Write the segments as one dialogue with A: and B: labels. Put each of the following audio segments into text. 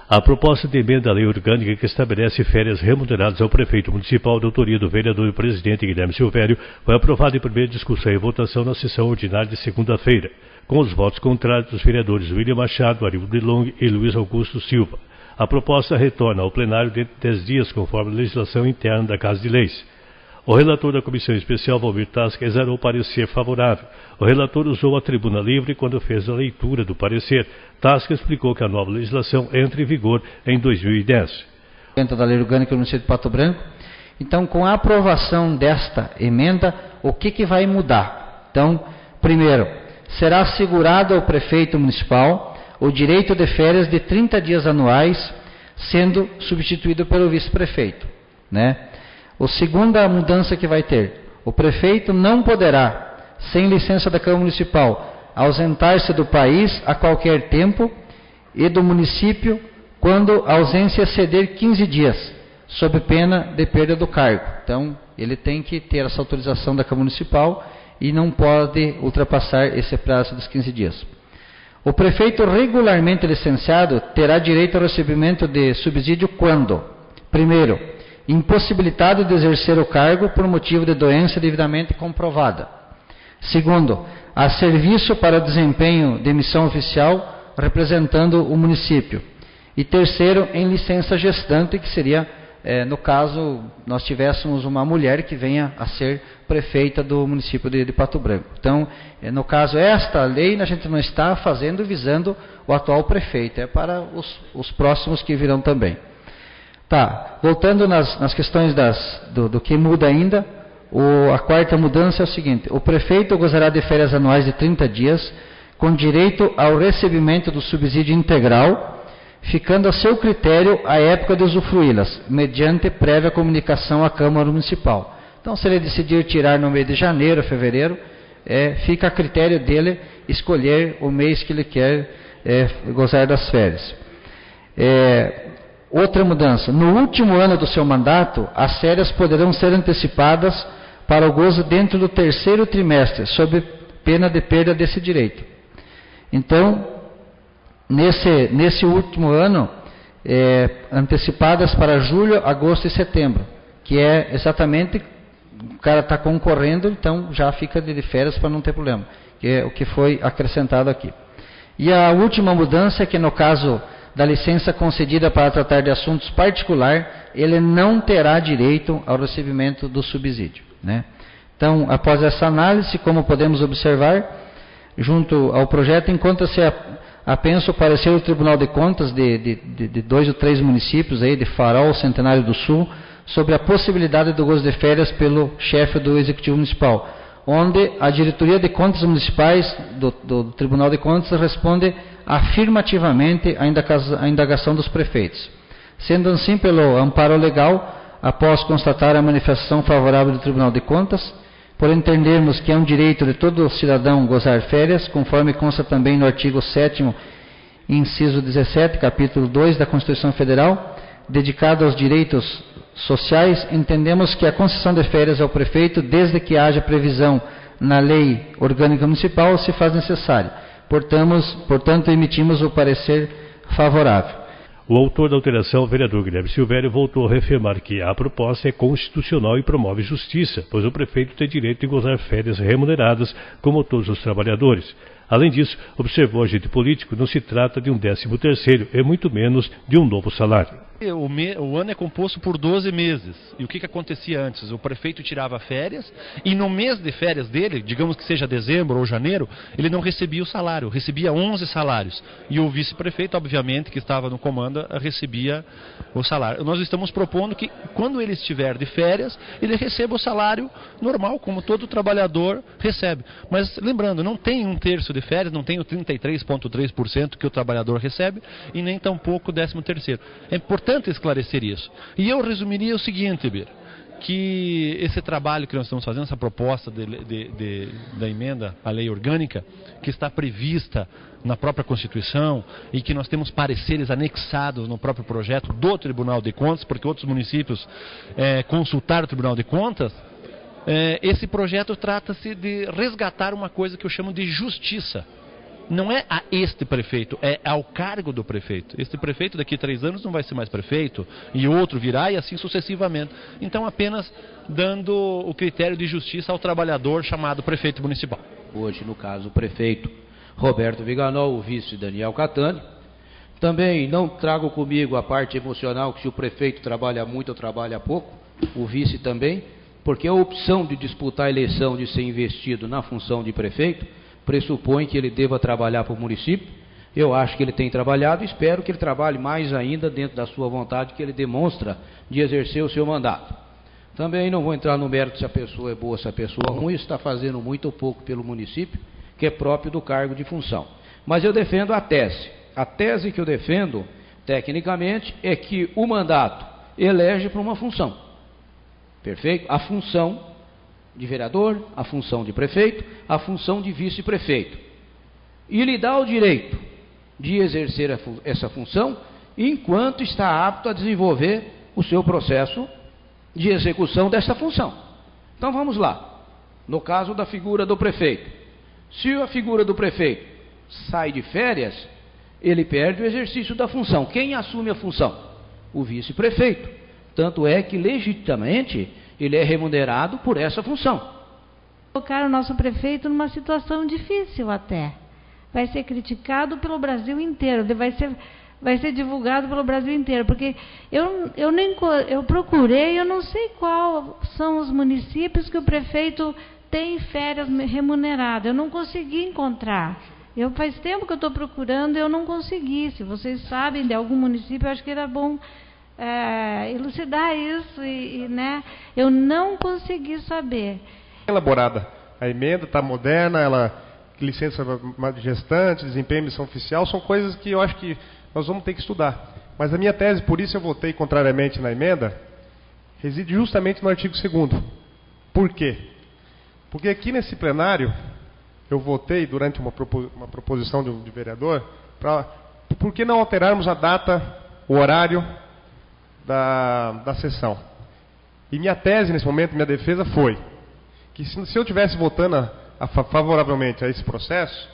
A: A proposta de emenda à lei orgânica que estabelece férias remuneradas ao prefeito municipal de autoria do vereador e presidente Guilherme Silvério foi aprovada em primeira discussão e votação na sessão ordinária de segunda-feira, com os votos contrários dos vereadores William Machado, Arildo de Long e Luiz Augusto Silva. A proposta retorna ao plenário dentro de 10 dias, conforme a legislação interna da Casa de Leis. O relator da Comissão Especial, Valmir Tasca, exarou parecer favorável. O relator usou a tribuna livre quando fez a leitura do parecer. Tasca explicou que a nova legislação entra em vigor em 2010.
B: Da Lei Orgânica do Município de Pato Branco. Então, com a aprovação desta emenda, o que vai mudar? Então, primeiro, será assegurado ao prefeito municipal o direito de férias de 30 dias anuais, sendo substituído pelo vice-prefeito, né? A segunda mudança que vai ter, o prefeito não poderá, sem licença da Câmara Municipal, ausentar-se do país a qualquer tempo e do município quando a ausência exceder 15 dias, sob pena de perda do cargo. Então, ele tem que ter essa autorização da Câmara Municipal e não pode ultrapassar esse prazo dos 15 dias. O prefeito regularmente licenciado terá direito ao recebimento de subsídio quando, primeiro, impossibilitado de exercer o cargo por motivo de doença devidamente comprovada. Segundo, a serviço para desempenho de missão oficial representando o município. E terceiro, em licença gestante, que seria, no caso, nós tivéssemos uma mulher que venha a ser prefeita do município de Pato Branco. Então, no caso, esta lei a gente não está fazendo visando o atual prefeito, é para os próximos que virão também. Tá, voltando nas questões do que muda ainda, a quarta mudança é o seguinte: o prefeito gozará de férias anuais de 30 dias, com direito ao recebimento do subsídio integral, ficando a seu critério a época de usufruí-las, mediante prévia comunicação à Câmara Municipal. Então, se ele decidir tirar no mês de janeiro, fevereiro, fica a critério dele escolher o mês que ele quer gozar das férias. Outra mudança, no último ano do seu mandato, as férias poderão ser antecipadas para o gozo dentro do terceiro trimestre, sob pena de perda desse direito. Então, nesse último ano, antecipadas para julho, agosto e setembro, que é exatamente, o cara está concorrendo, então já fica de férias para não ter problema, que é o que foi acrescentado aqui. E a última mudança é que no caso da licença concedida para tratar de assuntos particulares, ele não terá direito ao recebimento do subsídio, né? Então, após essa análise, como podemos observar, junto ao projeto, encontra-se apenso o parecer do Tribunal de Contas de 2 ou 3 municípios, aí, de Farol, Centenário do Sul, sobre a possibilidade do gozo de férias pelo chefe do Executivo Municipal, onde a Diretoria de Contas Municipais do Tribunal de Contas responde afirmativamente a indagação dos prefeitos. Sendo assim, pelo amparo legal, após constatar a manifestação favorável do Tribunal de Contas, por entendermos que é um direito de todo cidadão gozar férias, conforme consta também no artigo 7º, inciso 17, capítulo 2 da Constituição Federal, dedicado aos direitos sociais, entendemos que a concessão de férias ao prefeito, desde que haja previsão na Lei Orgânica Municipal, se faz necessário. Portanto, emitimos o parecer favorável.
A: O autor da alteração, o vereador Guilherme Silvério, voltou a reafirmar que a proposta é constitucional e promove justiça, pois o prefeito tem direito de gozar férias remuneradas, como todos os trabalhadores. Além disso, observou o agente político, não se trata de um 13º, e muito menos de um novo salário.
C: O ano é composto por 12 meses. E o que acontecia antes? O prefeito tirava férias e no mês de férias dele, digamos que seja dezembro ou janeiro, ele não recebia o salário, recebia 11 salários. E o vice-prefeito, obviamente, que estava no comando, recebia o salário. Nós estamos propondo que, quando ele estiver de férias, ele receba o salário normal, como todo trabalhador recebe. Mas, lembrando, não tem 1/3 de férias, não tem o 33,3% que o trabalhador recebe e nem tampouco o 13º. É importante esclarecer isso. E eu resumiria o seguinte, Bir, que esse trabalho que nós estamos fazendo, essa proposta da emenda à lei orgânica, que está prevista na própria Constituição e que nós temos pareceres anexados no próprio projeto do Tribunal de Contas, porque outros municípios consultaram o Tribunal de Contas, esse projeto trata-se de resgatar uma coisa que eu chamo de justiça. não é a este prefeito, é ao cargo do prefeito. Este prefeito daqui a 3 anos não vai ser mais prefeito, e outro virá, e assim sucessivamente. Então, apenas dando o critério de justiça ao trabalhador chamado prefeito municipal.
D: Hoje, no caso, o prefeito Roberto Viganò, o vice Daniel Catani. Também não trago comigo a parte emocional, que se o prefeito trabalha muito ou trabalha pouco, o vice também, porque a opção de disputar a eleição, de ser investido na função de prefeito, pressupõe que ele deva trabalhar para o município. Eu acho que ele tem trabalhado e espero que ele trabalhe mais ainda dentro da sua vontade que ele demonstra de exercer o seu mandato. Também não vou entrar no mérito se a pessoa é boa, se a pessoa é ruim, está fazendo muito ou pouco pelo município, que é próprio do cargo de função. Mas eu defendo a tese. A tese que eu defendo, tecnicamente, é que o mandato elege para uma função. Perfeito? A função de vereador, a função de prefeito, a função de vice-prefeito. E lhe dá o direito de exercer essa função enquanto está apto a desenvolver o seu processo de execução desta função. Então vamos lá. No caso da figura do prefeito. Se a figura do prefeito sai de férias, ele perde o exercício da função. Quem assume a função? O vice-prefeito. Tanto é que, legitimamente, ele é remunerado por essa função.
E: Colocar o nosso prefeito numa situação difícil até. Vai ser criticado pelo Brasil inteiro, vai ser divulgado pelo Brasil inteiro, porque eu procurei, eu não sei quais são os municípios que o prefeito tem férias remuneradas, eu não consegui encontrar. Faz tempo que eu estou procurando, eu não consegui. Se vocês sabem de algum município, eu acho que era bom elucidar isso, né? Eu não consegui saber.
F: Elaborada. A emenda está moderna, licença de gestante, desempenho de missão oficial, são coisas que eu acho que nós vamos ter que estudar. Mas a minha tese, por isso eu votei contrariamente na emenda, reside justamente no artigo 2º. Por quê? Porque aqui nesse plenário, eu votei durante uma proposição de vereador, por que não alterarmos a data, o horário da sessão? E minha tese nesse momento, minha defesa foi que se eu estivesse votando favoravelmente a esse processo,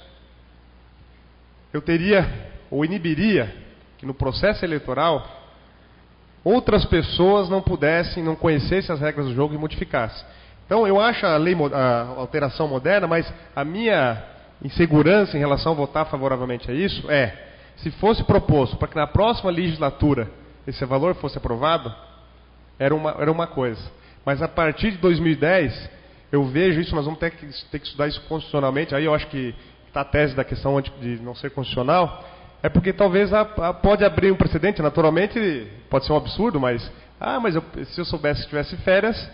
F: eu teria ou inibiria que no processo eleitoral outras pessoas não conhecessem as regras do jogo e modificassem. Então eu acho a alteração moderna, mas a minha insegurança em relação a votar favoravelmente a isso se fosse proposto para que na próxima legislatura esse valor fosse aprovado, era uma coisa. Mas a partir de 2010, eu vejo isso, nós vamos ter que estudar isso constitucionalmente, aí eu acho que está a tese da questão de não ser constitucional, é porque talvez pode abrir um precedente, naturalmente pode ser um absurdo, mas se eu soubesse que tivesse férias,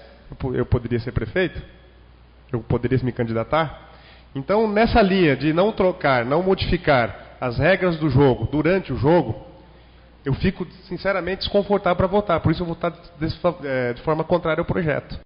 F: eu poderia ser prefeito? Eu poderia me candidatar? Então, nessa linha de não trocar, não modificar as regras do jogo durante o jogo, eu fico, sinceramente, desconfortável para votar. Por isso eu vou votar de forma contrária ao projeto.